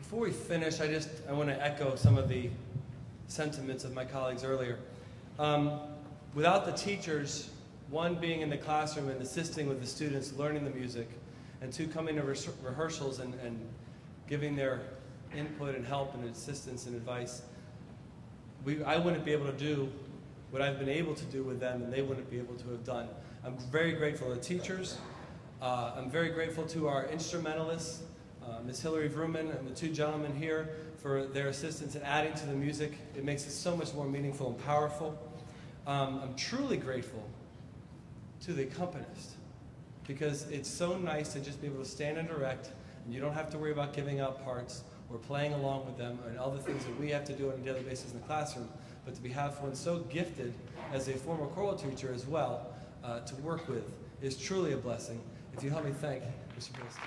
Before we finish, I want to echo some of the sentiments of my colleagues earlier. Without the teachers, one, being in the classroom and assisting with the students learning the music, and two, coming to rehearsals and giving their input and help and assistance and advice, I wouldn't be able to do what I've been able to do with them, and they wouldn't be able to have done. I'm very grateful to the teachers. I'm very grateful to our instrumentalists, Ms. Hillary Vrooman and the two gentlemen here, for their assistance in adding to the music. It makes it so much more meaningful and powerful. I'm truly grateful to the accompanist, because it's so nice to just be able to stand and direct, and you don't have to worry about giving out parts or playing along with them and all the things that we have to do on a daily basis in the classroom, but to have one so gifted as a former choral teacher as well to work with is truly a blessing. If you help me thank Mr. Bilski.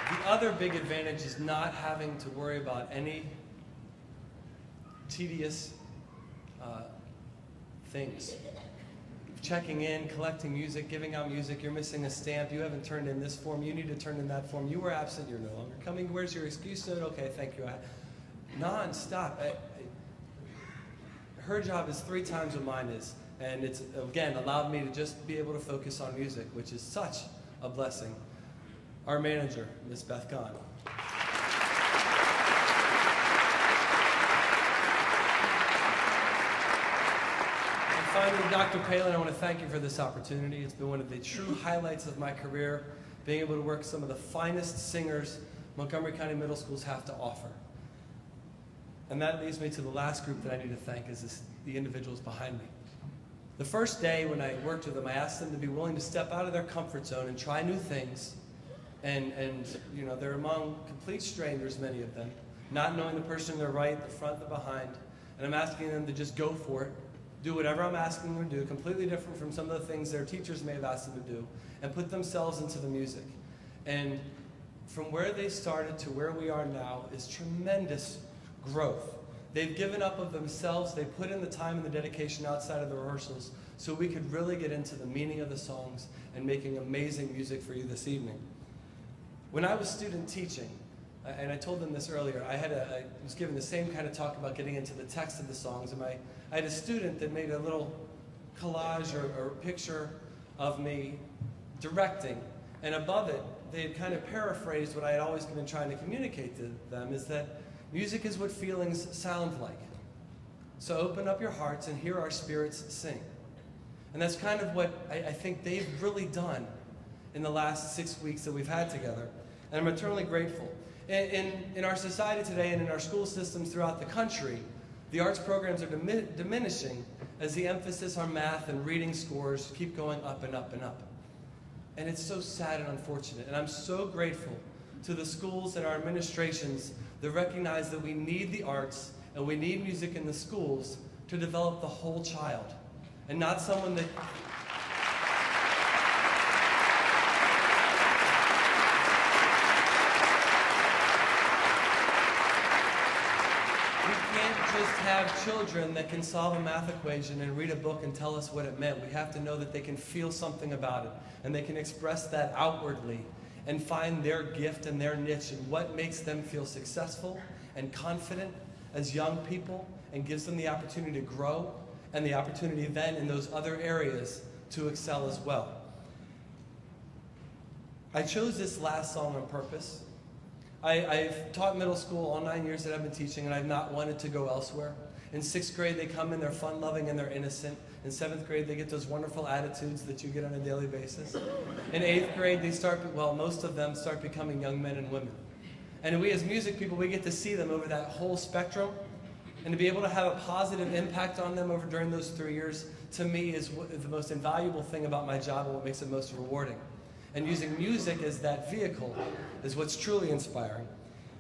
The other big advantage is not having to worry about any tedious things. Checking in, collecting music, giving out music, you're missing a stamp, you haven't turned in this form, you need to turn in that form, you were absent, you're no longer coming, where's your excuse note? Okay, thank you. Non-stop. Her job is 3 times what mine is, and it's, again, allowed me to just be able to focus on music, which is such a blessing. Our manager, Ms. Beth Gahn. Finally, Dr. Palin, I want to thank you for this opportunity. It's been one of the true highlights of my career, being able to work with some of the finest singers Montgomery County Middle Schools have to offer. And that leads me to the last group that I need to thank, is the individuals behind me. The first day when I worked with them, I asked them to be willing to step out of their comfort zone and try new things. And you know, they're among complete strangers, many of them, not knowing the person to their right, the front, the behind. And I'm asking them to just go for it. Do whatever I'm asking them to do, completely different from some of the things their teachers may have asked them to do, and put themselves into the music. And from where they started to where we are now is tremendous growth. They've given up of themselves, they put in the time and the dedication outside of the rehearsals so we could really get into the meaning of the songs and making amazing music for you this evening. When I was student teaching, and I told them this earlier, I was given the same kind of talk about getting into the text of the songs, and I had a student that made a little collage or picture of me directing, and above it, they had kind of paraphrased what I had always been trying to communicate to them, is that music is what feelings sound like. So open up your hearts and hear our spirits sing. And that's kind of what I think they've really done in the last 6 weeks that we've had together, and I'm eternally grateful. In our society today and in our school systems throughout the country, the arts programs are diminishing as the emphasis on math and reading scores keep going up and up and up. And it's so sad and unfortunate. And I'm so grateful to the schools and our administrations that recognize that we need the arts and we need music in the schools to develop the whole child, and not someone that... just have children that can solve a math equation and read a book and tell us what it meant. We have to know that they can feel something about it, and they can express that outwardly and find their gift and their niche and what makes them feel successful and confident as young people, and gives them the opportunity to grow and the opportunity then in those other areas to excel as well. I chose this last song on purpose. I've taught middle school all 9 years that I've been teaching, and I've not wanted to go elsewhere. In 6th grade, they come in, they're fun-loving and they're innocent. In 7th grade, they get those wonderful attitudes that you get on a daily basis. In 8th grade, they start, well, most of them start becoming young men and women. And we as music people, we get to see them over that whole spectrum, and to be able to have a positive impact on them during those 3 years, to me, is the most invaluable thing about my job and what makes it most rewarding. And using music as that vehicle is what's truly inspiring.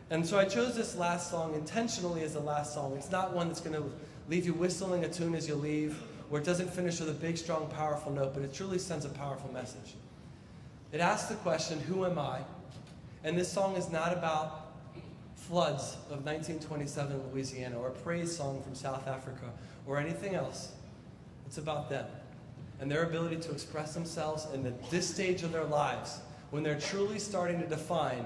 And so I chose this last song intentionally as the last song. It's not one that's going to leave you whistling a tune as you leave, or it doesn't finish with a big, strong, powerful note, but it truly sends a powerful message. It asks the question, who am I? And this song is not about floods of 1927 Louisiana, or a praise song from South Africa, or anything else. It's about them and their ability to express themselves and at this stage of their lives when they're truly starting to define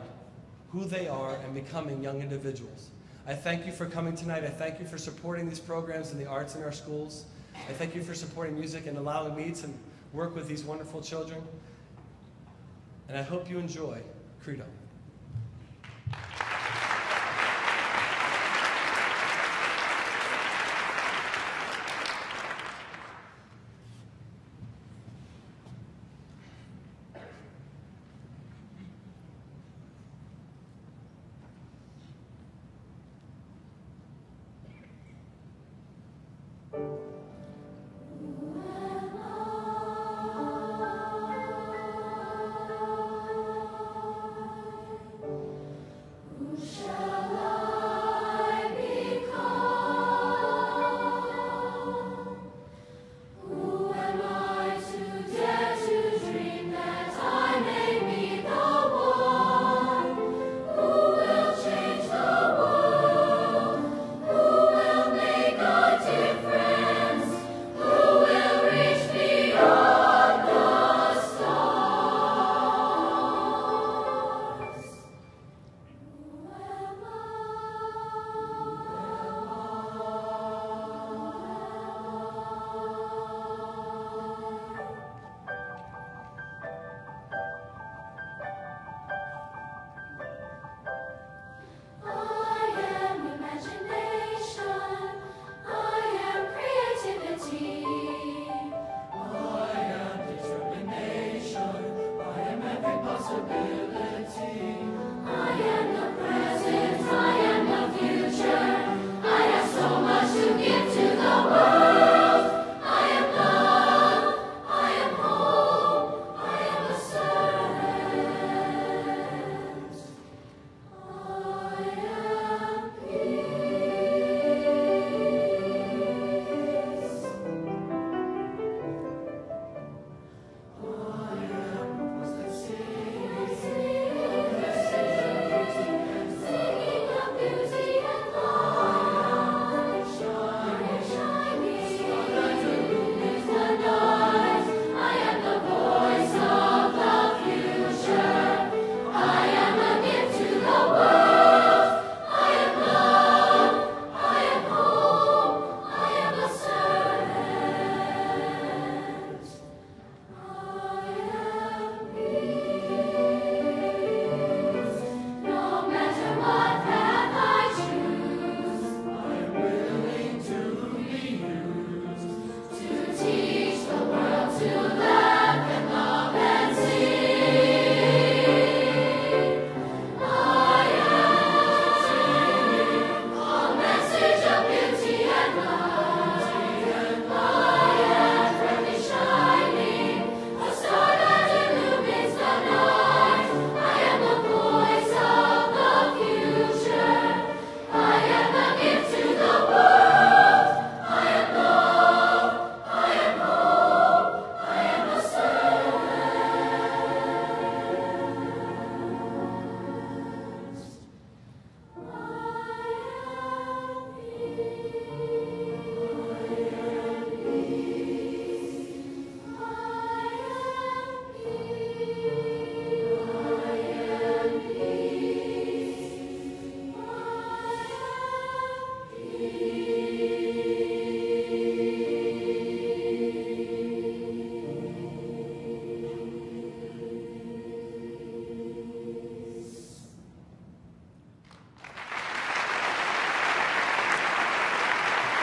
who they are and becoming young individuals. I thank you for coming tonight. I thank you for supporting these programs in the arts in our schools. I thank you for supporting music and allowing me to work with these wonderful children. And I hope you enjoy Credo.